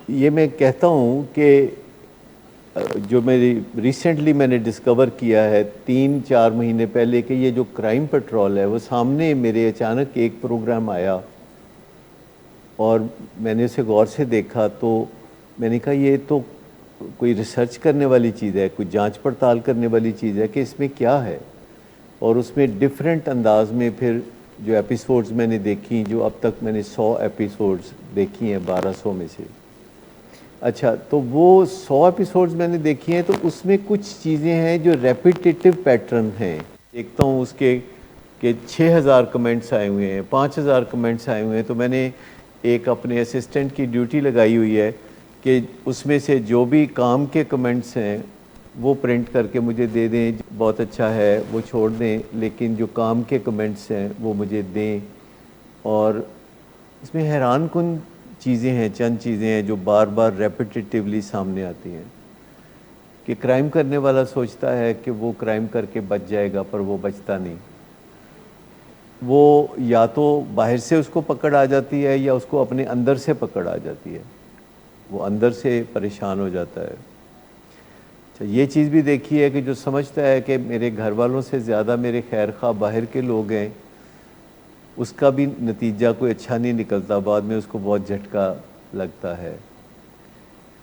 یہ میں کہتا ہوں کہ جو ریسنٹلی میں نے ڈسکور کیا ہے 3-4 مہینے پہلے کہ یہ جو کرائم پٹرول ہے وہ سامنے میرے اچانک ایک پروگرام آیا اور میں نے اسے غور سے دیکھا تو میں نے کہا یہ تو کوئی ریسرچ کرنے والی چیز ہے، کوئی جانچ پڑتال کرنے والی چیز ہے کہ اس میں کیا ہے، اور اس میں ڈیفرنٹ انداز میں پھر جو ایپیسوڈز میں نے دیکھی، جو اب تک میں نے 100 ایپیسوڈز دیکھی ہیں 1200 میں سے۔ اچھا، تو وہ 100 ایپیسوڈز میں نے دیکھی ہیں تو اس میں کچھ چیزیں ہیں جو ریپیٹیٹو پیٹرن ہیں۔ دیکھتا ہوں اس کے کہ 6000 کمنٹس آئے ہوئے ہیں، 5000 کمنٹس آئے ہوئے ہیں، تو میں نے ایک اپنے اسسٹنٹ کی ڈیوٹی لگائی ہوئی ہے کہ اس میں سے جو بھی کام کے کمنٹس ہیں وہ پرنٹ کر کے مجھے دے دیں، بہت اچھا ہے وہ چھوڑ دیں، لیکن جو کام کے کمنٹس ہیں وہ مجھے دیں۔ اور اس میں حیران کن چیزیں ہیں، چند چیزیں ہیں جو بار بار ریپیٹیٹیولی سامنے آتی ہیں کہ کرائم کرنے والا سوچتا ہے کہ وہ کرائم کر کے بچ جائے گا، پر وہ بچتا نہیں۔ وہ یا تو باہر سے اس کو پکڑ آ جاتی ہے یا اس کو اپنے اندر سے پکڑ آ جاتی ہے، وہ اندر سے پریشان ہو جاتا ہے۔ اچھا، یہ چیز بھی دیکھی ہے کہ جو سمجھتا ہے کہ میرے گھر والوں سے زیادہ میرے خیر خواہ باہر کے لوگ ہیں، اس کا بھی نتیجہ کوئی اچھا نہیں نکلتا، بعد میں اس کو بہت جھٹکا لگتا ہے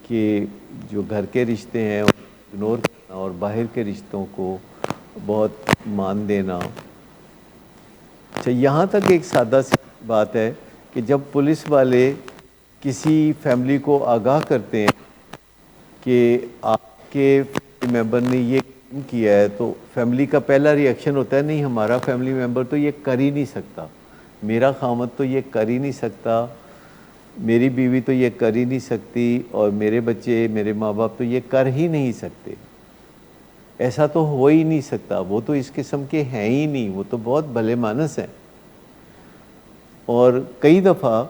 کہ جو گھر کے رشتے ہیں ان کو اگنور کرنا اور باہر کے رشتوں کو بہت مان دینا۔ اچھا، یہاں تک ایک سادہ سی بات ہے کہ جب پولیس والے کسی فیملی کو آگاہ کرتے ہیں کہ آپ کے فیملی ممبر نے یہ کام کیا ہے، تو فیملی کا پہلا ری ایکشن ہوتا ہے نہیں، ہمارا فیملی ممبر تو یہ کر ہی نہیں سکتا، میرا خامد تو یہ کر ہی نہیں سکتا، میری بیوی تو یہ کر ہی نہیں سکتی، اور میرے بچے، میرے ماں باپ تو یہ کر ہی نہیں سکتے، ایسا تو ہو ہی نہیں سکتا، وہ تو اس قسم کے ہیں ہی نہیں، وہ تو بہت بھلے مانس ہیں۔ اور کئی دفعہ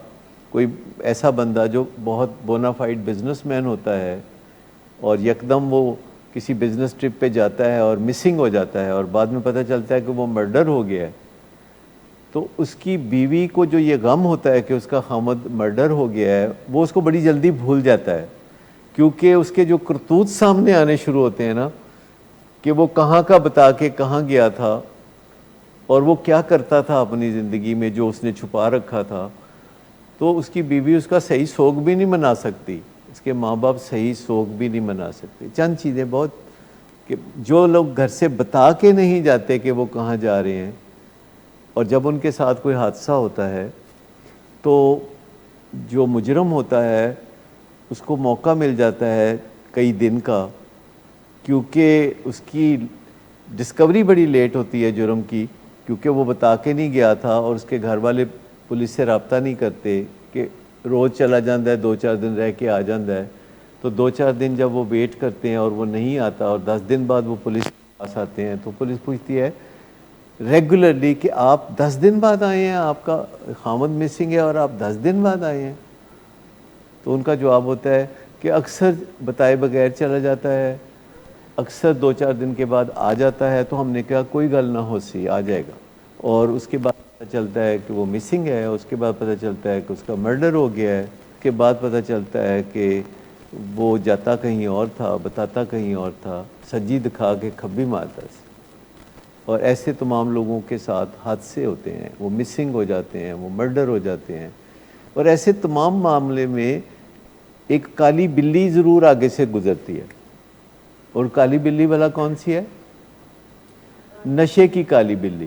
کوئی ایسا بندہ جو بہت بونافائیڈ بزنس مین ہوتا ہے اور یکدم وہ کسی بزنس ٹرپ پہ جاتا ہے اور مسنگ ہو جاتا ہے اور بعد میں پتہ چلتا ہے کہ وہ مرڈر ہو گیا ہے، تو اس کی بیوی کو جو یہ غم ہوتا ہے کہ اس کا خامد مرڈر ہو گیا ہے، وہ اس کو بڑی جلدی بھول جاتا ہے، کیونکہ اس کے جو کرتوت سامنے آنے شروع ہوتے ہیں نا کہ وہ کہاں کا بتا کے کہاں گیا تھا اور وہ کیا کرتا تھا اپنی زندگی میں جو اس نے چھپا رکھا تھا، تو اس کی بیوی اس کا صحیح سوگ بھی نہیں منا سکتی، اس کے ماں باپ صحیح سوگ بھی نہیں منا سکتے۔ چند چیزیں بہت کہ جو لوگ گھر سے بتا کے نہیں جاتے کہ وہ کہاں جا رہے ہیں، اور جب ان کے ساتھ کوئی حادثہ ہوتا ہے تو جو مجرم ہوتا ہے اس کو موقع مل جاتا ہے کئی دن کا، کیونکہ اس کی ڈسکوری بڑی لیٹ ہوتی ہے جرم کی، کیونکہ وہ بتا کے نہیں گیا تھا اور اس کے گھر والے پولیس سے رابطہ نہیں کرتے کہ روز چلا جاتا ہے، 2-4 دن رہ کے آ جاتا ہے، تو 2-4 دن جب وہ ویٹ کرتے ہیں اور وہ نہیں آتا اور 10 دن بعد وہ پولیس کے پاس آتے ہیں، تو پولیس پوچھتی ہے ریگولرلی کہ آپ 10 دن بعد آئے ہیں، آپ کا خامد مسنگ ہے اور آپ 10 دن بعد آئے ہیں، تو ان کا جواب ہوتا ہے کہ اکثر بتائے بغیر چلا جاتا ہے، اکثر 2-4 دن کے بعد آ جاتا ہے، تو ہم نے کہا کوئی گل نہ ہو سی، آ جائے گا، اور اس کے بعد پتہ چلتا ہے کہ وہ مسنگ ہے، اس کے بعد پتہ چلتا ہے کہ اس کا مرڈر ہو گیا ہے، اس کے بعد پتہ چلتا ہے کہ وہ جاتا کہیں اور تھا، بتاتا کہیں اور تھا، سجی دکھا کے کھبی مارتا سی۔ اور ایسے تمام لوگوں کے ساتھ حادثے ہوتے ہیں، وہ مسنگ ہو جاتے ہیں، وہ مرڈر ہو جاتے ہیں، اور ایسے تمام معاملے میں ایک کالی بلی ضرور آگے سے گزرتی ہے، اور کالی بلی والا کون سی ہے؟ نشے کی کالی بلی۔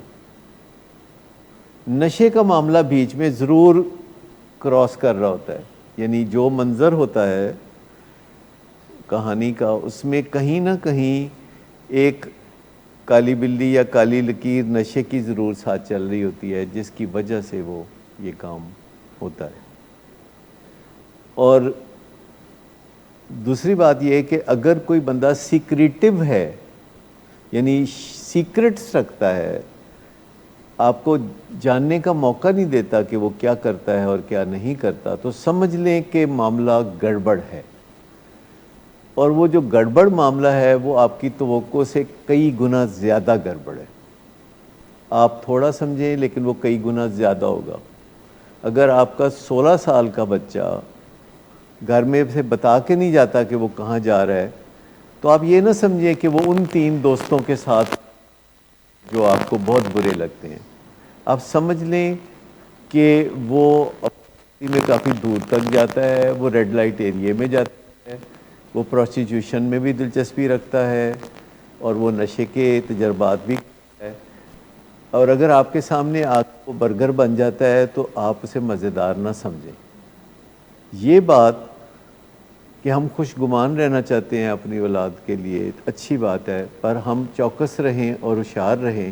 نشے کا معاملہ بیچ میں ضرور کراس کر رہا ہوتا ہے، یعنی جو منظر ہوتا ہے کہانی کا، اس میں کہیں نہ کہیں ایک کالی بلی یا کالی لکیر نشے کی ضرور ساتھ چل رہی ہوتی ہے، جس کی وجہ سے وہ یہ کام ہوتا ہے۔ اور دوسری بات یہ ہے کہ اگر کوئی بندہ سیکریٹو ہے، یعنی سیکرٹس رکھتا ہے، آپ کو جاننے کا موقع نہیں دیتا کہ وہ کیا کرتا ہے اور کیا نہیں کرتا، تو سمجھ لیں کہ معاملہ گڑبڑ ہے، اور وہ جو گڑبڑ معاملہ ہے وہ آپ کی توقع سے کئی گنا زیادہ گڑبڑ ہے۔ آپ تھوڑا سمجھیں لیکن وہ کئی گنا زیادہ ہوگا۔ اگر آپ کا 16 سال کا بچہ گھر میں سے بتا کے نہیں جاتا کہ وہ کہاں جا رہا ہے، تو آپ یہ نہ سمجھیں کہ وہ ان 3 دوستوں کے ساتھ جو آپ کو بہت برے لگتے ہیں، آپ سمجھ لیں کہ وہ میں کافی دور تک جاتا ہے، وہ ریڈ لائٹ ایریے میں جاتا ہے، وہ پروسٹیٹیوشن میں بھی دلچسپی رکھتا ہے، اور وہ نشے کے تجربات بھی کرتا ہے، اور اگر آپ کے سامنے آ کے وہ برگر بن جاتا ہے تو آپ اسے مزیدار نہ سمجھیں۔ یہ بات کہ ہم خوش گمان رہنا چاہتے ہیں اپنی اولاد کے لیے اچھی بات ہے، پر ہم چوکس رہیں اور ہوشیار رہیں۔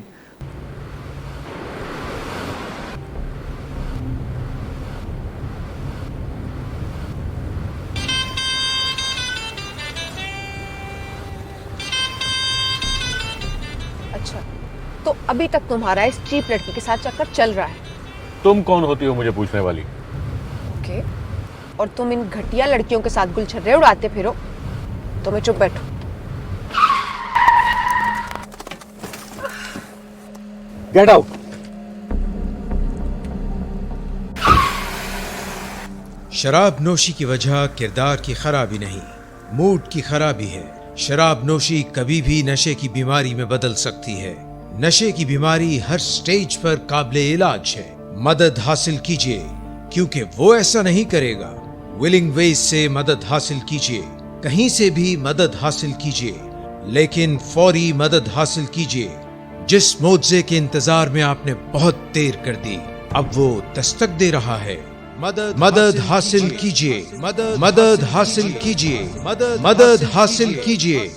اچھا، تو ابھی تک تمہارا اس چیپ لڑکی کے ساتھ چکر چل رہا ہے؟ تم کون ہوتی ہو مجھے پوچھنے والی؟ اوکے، اور تم ان گھٹیا لڑکیوں کے ساتھ گلچھرے اڑاتے پھرو تو میں چپ بیٹھوں؟ Get out. شراب نوشی کی وجہ کردار کی خرابی نہیں، موڈ کی خرابی ہے۔ شراب نوشی کبھی بھی نشے کی بیماری میں بدل سکتی ہے۔ نشے کی بیماری ہر سٹیج پر قابل علاج ہے۔ مدد حاصل کیجیے، کیونکہ وہ ایسا نہیں کرے گا۔ ولنگ ویز سے مدد حاصل کیجیے، کہیں سے بھی مدد حاصل کیجیے، لیکن فوری مدد حاصل کیجیے۔ جس معجزے کے انتظار میں آپ نے بہت دیر کر دی، اب وہ دستک دے رہا ہے۔ مدد حاصل کیجیے، مدد حاصل کیجیے، مدد حاصل کیجیے۔